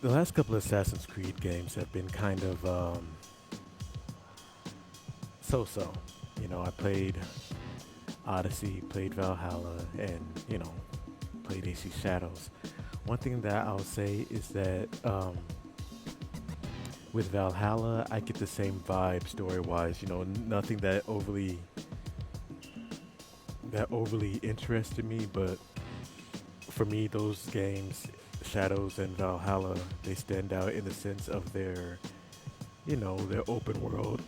The last couple of Assassin's Creed games have been kind of so-so. I played Odyssey, played Valhalla, and played AC Shadows. One thing that I'll say is that with Valhalla, I get the same vibe story-wise. Nothing that overly interested me, but for me, those games, Shadows and Valhalla, they stand out in the sense of their open world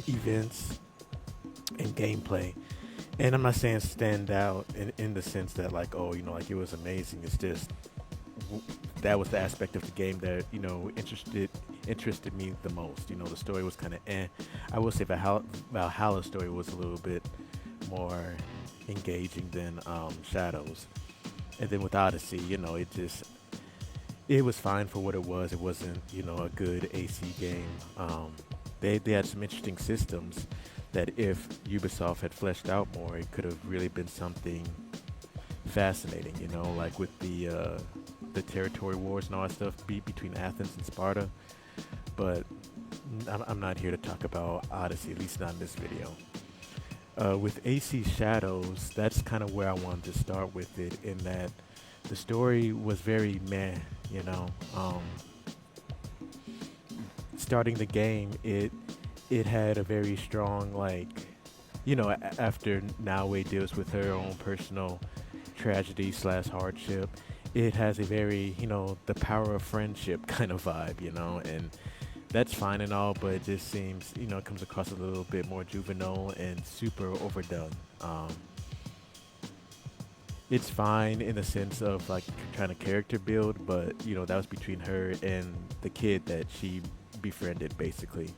events and gameplay. And I'm not saying stand out in the sense that like, oh, like it was amazing. It's just that was the aspect of the game that interested me the most. The story was kind of eh. I will say Valhalla's story was a little bit more engaging than Shadows. And then with Odyssey, it was fine for what it was. It wasn't a good AC game. They had some interesting systems that if Ubisoft had fleshed out more, it could have really been something fascinating. Like with the territory wars and all that stuff between Athens and Sparta. But I'm not here to talk about Odyssey, at least not in this video. With AC Shadows, that's kind of where I wanted to start with it, in that the story was very meh, you know. Starting the game, it had a very strong, like, after Naoe deals with her own personal tragedy slash hardship, it has a very, the power of friendship kind of vibe, and that's fine and all, but it just seems, it comes across a little bit more juvenile and super overdone. It's fine in the sense of like trying to character build, but that was between her and the kid that she befriended, basically,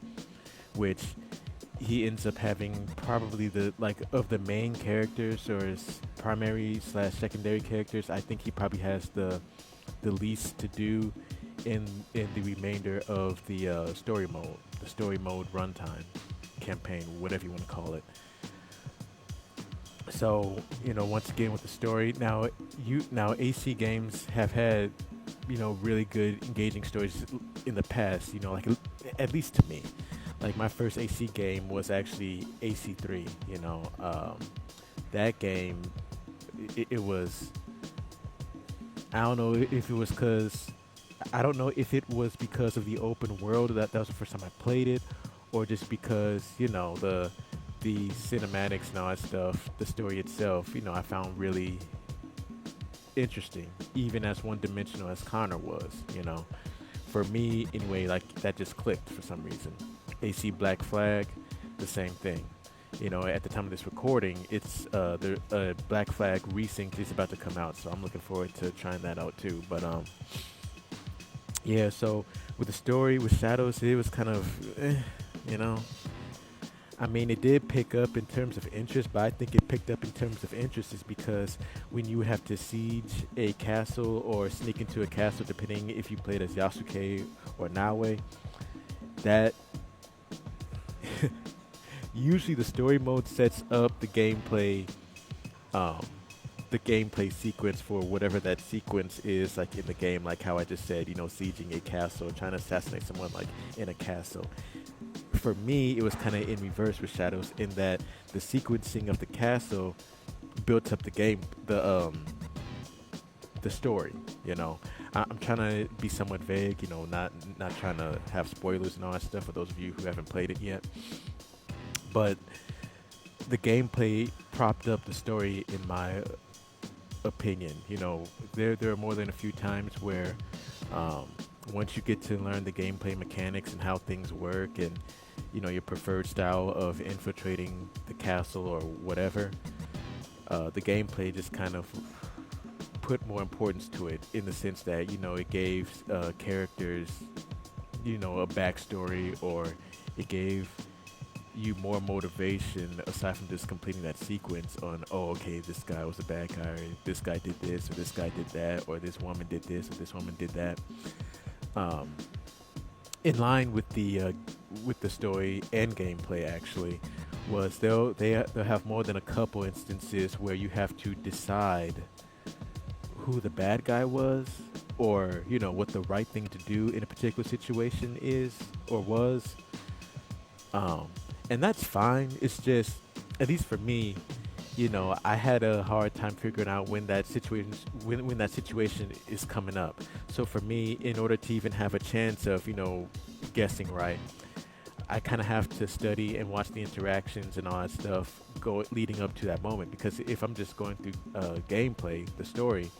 which he ends up having probably the like of the main characters or primary slash secondary characters. I think he probably has the least to do in the remainder of the story mode runtime campaign, whatever you want to call it. So once again with the story, now AC games have had really good engaging stories in the past. Like at least to me, like my first AC game was actually AC3. That game, it was. I don't know if it was because I don't know if it was because of the open world that was the first time I played it, or just because the cinematics and all that stuff, the story itself, I found really interesting, even as one-dimensional as Connor was. For me anyway, like that just clicked for some reason. AC Black Flag, the same thing. At the time of this recording, it's the Black Flag Resync is about to come out, so I'm looking forward to trying that out too. But yeah. So with the story with Shadows, it was kind of, you know. I mean, it did pick up in terms of interest, but I think it picked up in terms of interest is because when you have to siege a castle or sneak into a castle, depending if you played as Yasuke or Naoe, that usually the story mode sets up um, the gameplay sequence for whatever that sequence is, like in the game, like how I just said, sieging a castle, trying to assassinate someone like in a castle. For me, it was kind of in reverse with Shadows, in that the sequencing of the castle built up the story. I'm trying to be somewhat vague, not trying to have spoilers and all that stuff for those of you who haven't played it yet. But the gameplay propped up the story, in my opinion. There are more than a few times where once you get to learn the gameplay mechanics and how things work, and your preferred style of infiltrating the castle or whatever, the gameplay just kind of put more importance to it, in the sense that it gave characters a backstory, or it gave you more motivation aside from just completing that sequence on, oh, okay, this guy was a bad guy, or this guy did this, or this guy did that, or this woman did this, or this woman did that. In line with the story and gameplay, actually, was they'll have more than a couple instances where you have to decide who the bad guy was, or what the right thing to do in a particular situation is or was. um, and that's fine. It's just, at least for me, I had a hard time figuring out when that situation is coming up. So for me, in order to even have a chance of guessing right, I kind of have to study and watch the interactions and all that stuff go leading up to that moment. Because if I'm just going through gameplay, the story,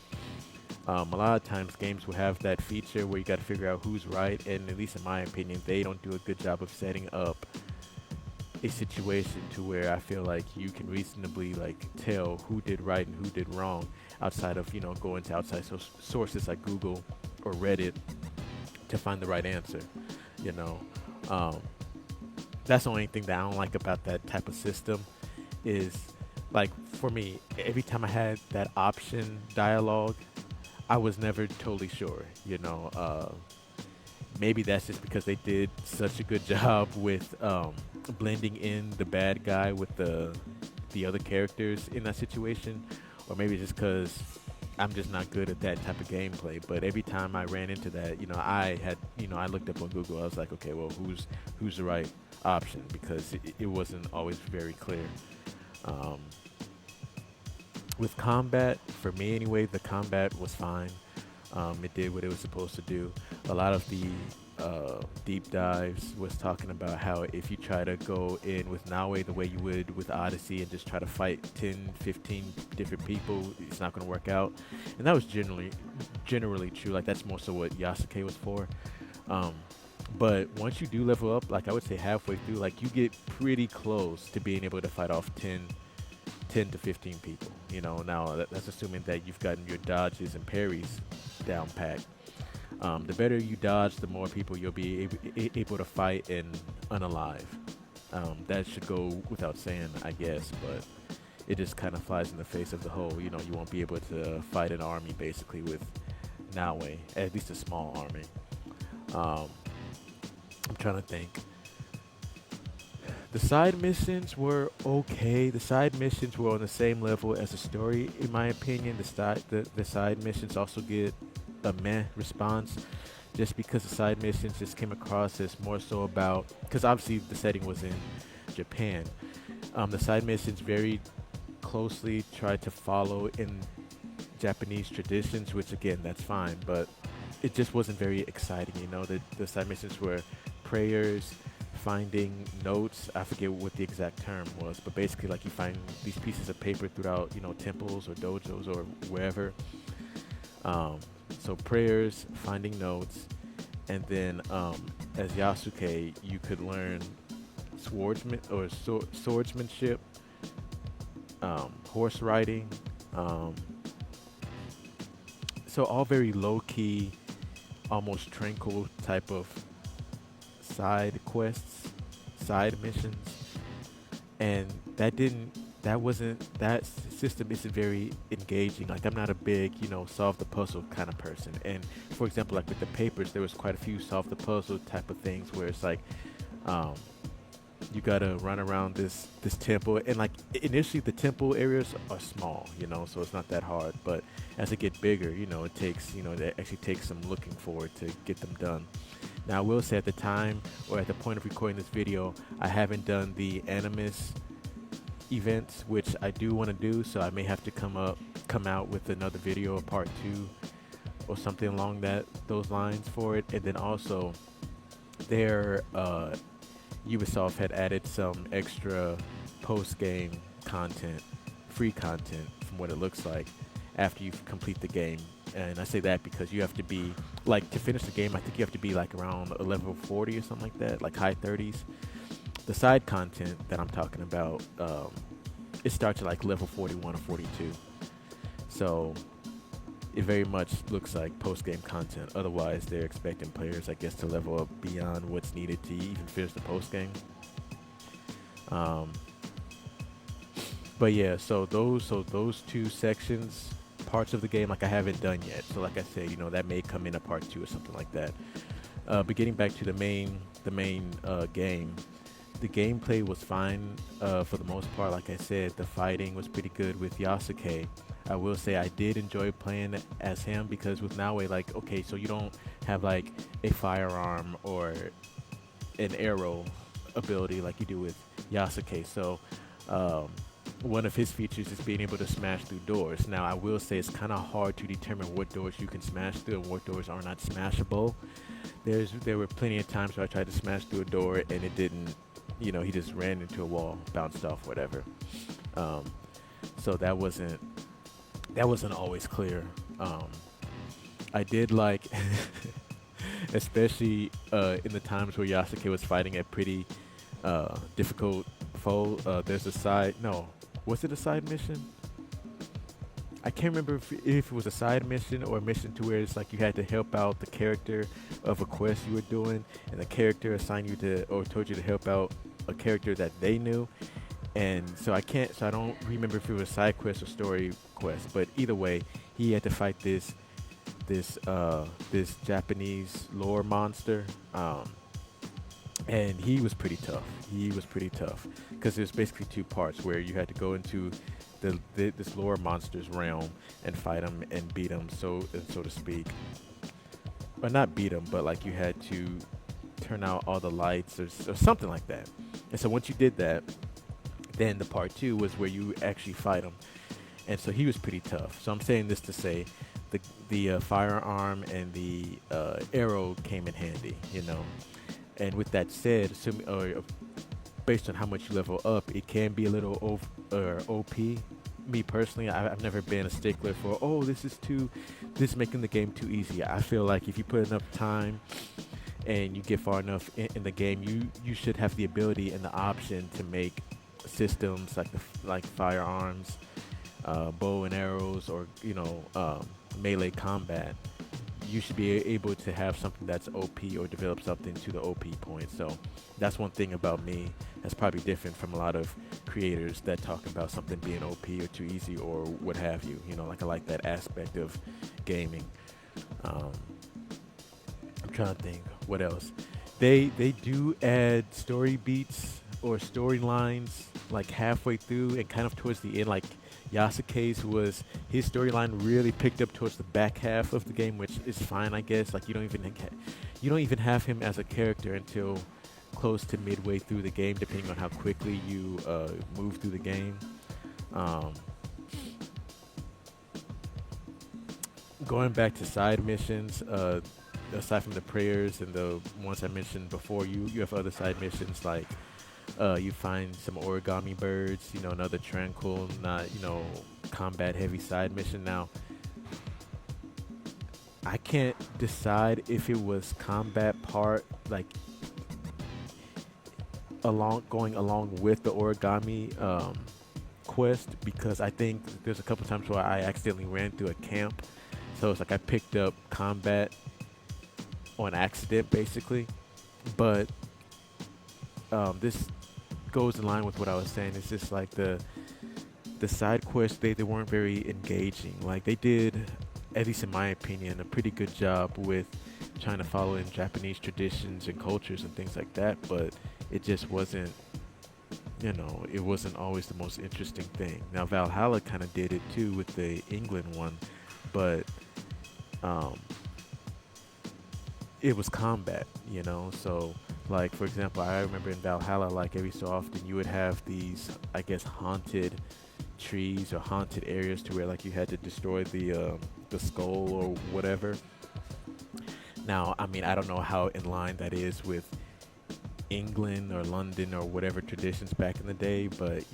a lot of times games will have that feature where you got to figure out who's right, and at least in my opinion, they don't do a good job of setting up a situation to where I feel like you can reasonably like tell who did right and who did wrong outside of going to outside sources like Google or Reddit to find the right answer. You know, um, that's the only thing that I don't like about that type of system is like for me, every time I had that option dialogue, I was never totally sure. Maybe that's just because they did such a good job with blending in the bad guy with the other characters in that situation, or maybe just because I'm just not good at that type of gameplay. But every time I ran into that, I looked up on Google. I was like, okay, well, who's the right option? Because it wasn't always very clear. Um, with combat, for me anyway, the combat was fine. It did what it was supposed to do. A lot of the deep dives was talking about how if you try to go in with Nawe the way you would with Odyssey and just try to fight 10, 15 different people, it's not going to work out. And that was generally true. Like that's more so what Yasuke was for. Um, but once you do level up, like I would say halfway through, like you get pretty close to being able to fight off 10 to 15 people. Now that's assuming that you've gotten your dodges and parries down pat. The better you dodge, the more people you'll be able to fight and unalive. That should go without saying, I guess, but it just kind of flies in the face of the whole, you won't be able to fight an army basically with Nawe, at least a small army. I'm trying to think. The side missions were okay. The side missions were on the same level as the story, in my opinion. The side missions also get a meh response, just because the side missions just came across as more so about, because obviously the setting was in Japan. The side missions very closely tried to follow in Japanese traditions, which again, that's fine, but it just wasn't very exciting. The side missions were prayers, finding notes. I forget what the exact term was, but basically like you find these pieces of paper throughout, temples or dojos or wherever. So prayers, finding notes, and then as Yasuke, you could learn swordsmanship, horse riding. So all very low key, almost tranquil type of side quests, side missions, and that system isn't very engaging. Like I'm not a big, solve the puzzle kind of person. And for example, like with the papers, there was quite a few solve the puzzle type of things where it's like, you gotta run around this temple, and like initially the temple areas are small, so it's not that hard. But as it get bigger, it actually takes some looking forward to get them done. Now I will say at the time, or at the point of recording this video, I haven't done the Animus events, which I do want to do, so I may have to come out with another video, a part 2 or something along those lines for it. And then also Ubisoft had added some extra post-game content, free content from what it looks like, after you complete the game. And I say that because you have to be, like, to finish the game, I think you have to be like around a level 40 or something like that, like high 30s. The side content that I'm talking about, it starts at like level 41 or 42. So it very much looks like post-game content. Otherwise, they're expecting players, I guess, to level up beyond what's needed to even finish the post-game. But yeah, so those two sections, parts of the game, like I haven't done yet. So like I said, that may come in a part 2 or something like that. But getting back to the main game, the gameplay was fine for the most part. Like I said, the fighting was pretty good with Yasuke. I will say I did enjoy playing as him because with Naue, like, okay, so you don't have like a firearm or an arrow ability like you do with Yasuke. So um, one of his features is being able to smash through doors. Now I will say it's kind of hard to determine what doors you can smash through and what doors are not smashable. There were plenty of times where I tried to smash through a door and it didn't. You know, he just ran into a wall, bounced off, whatever. Um, so that wasn't always clear. Um, I did like, especially in the times where Yasuke was fighting a pretty difficult foe. There's a side. No, was it a side mission? I can't remember if it was a side mission or a mission to where it's like you had to help out the character of a quest you were doing, and the character assigned you to or told you to help out a character that they knew. And so I don't remember if it was side quest or story quest, but either way, he had to fight this Japanese lore monster, and he was pretty tough. He was pretty tough because there's basically two parts where you had to go into this lore monster's realm and fight him and beat him, so to speak. Or not beat him, but like you had to turn out all the lights or something like that. And so once you did that, then the part two was where you actually fight him. And so he was pretty tough. So I'm saying this to say the firearm and the arrow came in handy, you know. And with that said, based on how much you level up, it can be a little OP. Me personally, I've never been a stickler for, oh, this is making the game too easy. I feel like if you put enough time and you get far enough in the game, you should have the ability and the option to make systems like firearms, bow and arrows, or melee combat. You should be able to have something that's OP or develop something to the OP point. So that's one thing about me that's probably different from a lot of creators that talk about something being OP or too easy or what have you. You know, like I like that aspect of gaming. I'm trying to think what else. They do add story beats or storylines like halfway through and kind of towards the end, like Yasuke's his storyline really picked up towards the back half of the game, which is fine, I guess. Like you don't even have him as a character until close to midway through the game, depending on how quickly you move through the game. Going back to side missions, aside from the prayers and the ones I mentioned before, you have other side missions like you find some origami birds, another tranquil, not, combat heavy side mission. Now, I can't decide if it was combat part, like going along with the origami quest, because I think there's a couple times where I accidentally ran through a camp. So it's like I picked up combat on accident, basically. But this goes in line with what I was saying. It's just like the side quests, they weren't very engaging. Like they did, at least in my opinion, a pretty good job with trying to follow in Japanese traditions and cultures and things like that, but it just wasn't, it wasn't always the most interesting thing. Now Valhalla kind of did it too with the England one, but it was combat, so like, for example, I remember in Valhalla, like every so often you would have these, I guess, haunted trees or haunted areas to where like you had to destroy the skull or whatever. Now, I mean, I don't know how in line that is with England or London or whatever traditions back in the day, but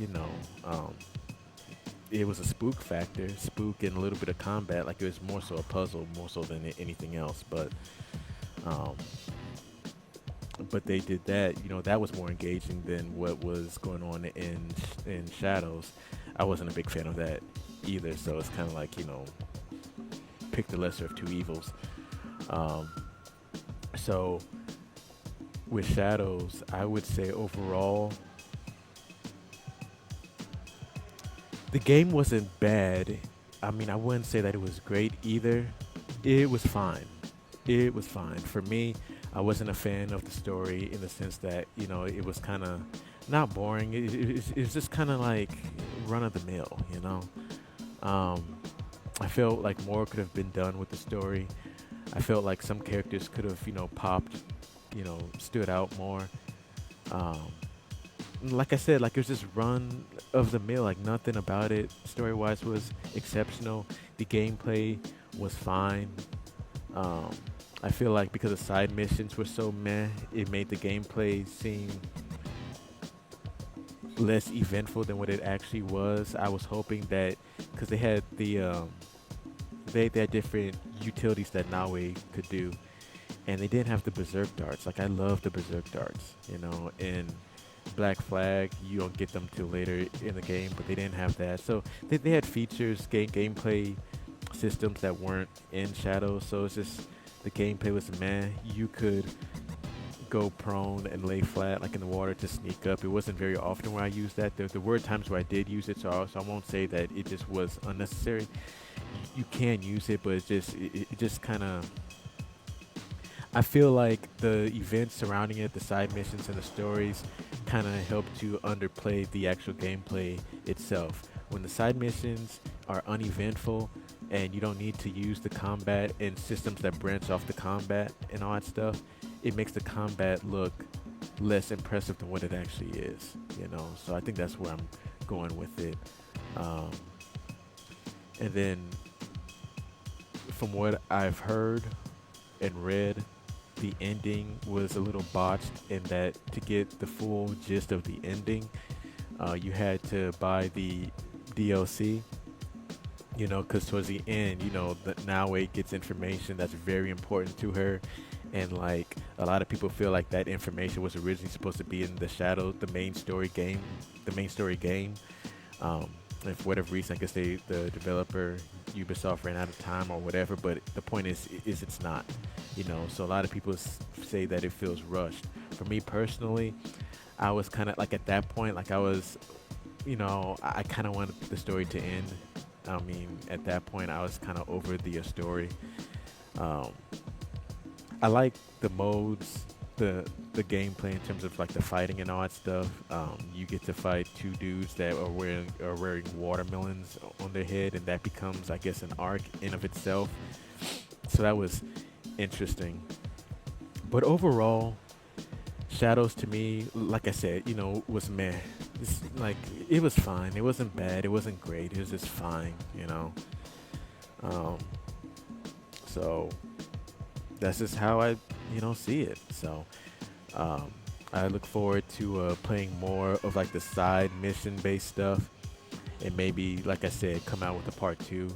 it was a spook factor, spook and a little bit of combat. Like it was more so a puzzle, more so than anything else. But they did that. That was more engaging than what was going on in Shadows. I wasn't a big fan of that either. So it's kind of like pick the lesser of two evils. So with Shadows, I would say overall, the game wasn't bad. I mean, I wouldn't say that it was great either. It was fine. It was fine. For me, I wasn't a fan of the story in the sense that, it was kind of not boring. It was just kind of like run of the mill, I felt like more could have been done with the story. I felt like some characters could have, popped, stood out more. Um, like I said, like it was just run of the mill. Like nothing about it, story wise, was exceptional. The gameplay was fine. Um, I feel like because the side missions were so meh, it made the gameplay seem less eventful than what it actually was. I was hoping that because they had they had different utilities that Nawe could do, and they didn't have the berserk darts. Like I love the berserk darts, in Black Flag. You don't get them till later in the game, but they didn't have that. So they had features, gameplay systems that weren't in Shadows. So it's just the gameplay was meh. You could go prone and lay flat like in the water to sneak up. It wasn't very often where I used that. There were times where I did use it, so I won't say that it just was unnecessary. You can use it, but it just kind of. I feel like the events surrounding it, the side missions and the stories, kind of help to underplay the actual gameplay itself. When the side missions are uneventful and you don't need to use the combat and systems that branch off the combat and all that stuff, it makes the combat look less impressive than what it actually is, So I think that's where I'm going with it. Um, and then from what I've heard and read, the ending was a little botched in that to get the full gist of the ending, you had to buy the DLC, because towards the end, Naue gets information that's very important to her. And like a lot of people feel like that information was originally supposed to be in the Shadow, the main story game. And for whatever reason, I guess the developer Ubisoft ran out of time or whatever. But the point is it's not, So a lot of people say that it feels rushed. For me personally, I was kind of like at that point, like I was, I kind of wanted the story to end. I mean, at that point, I was kind of over the story. Um, I like the modes, the gameplay in terms of like the fighting and all that stuff. You get to fight two dudes that are wearing watermelons on their head, and that becomes, I guess, an arc in of itself. So that was interesting. But overall, Shadows to me, like I said, was meh. It's like it was fine. It wasn't bad. It wasn't great. It was just fine. Um, so that's just how I, see it. So um, I look forward to playing more of like the side mission based stuff, and maybe, like I said, come out with a part 2.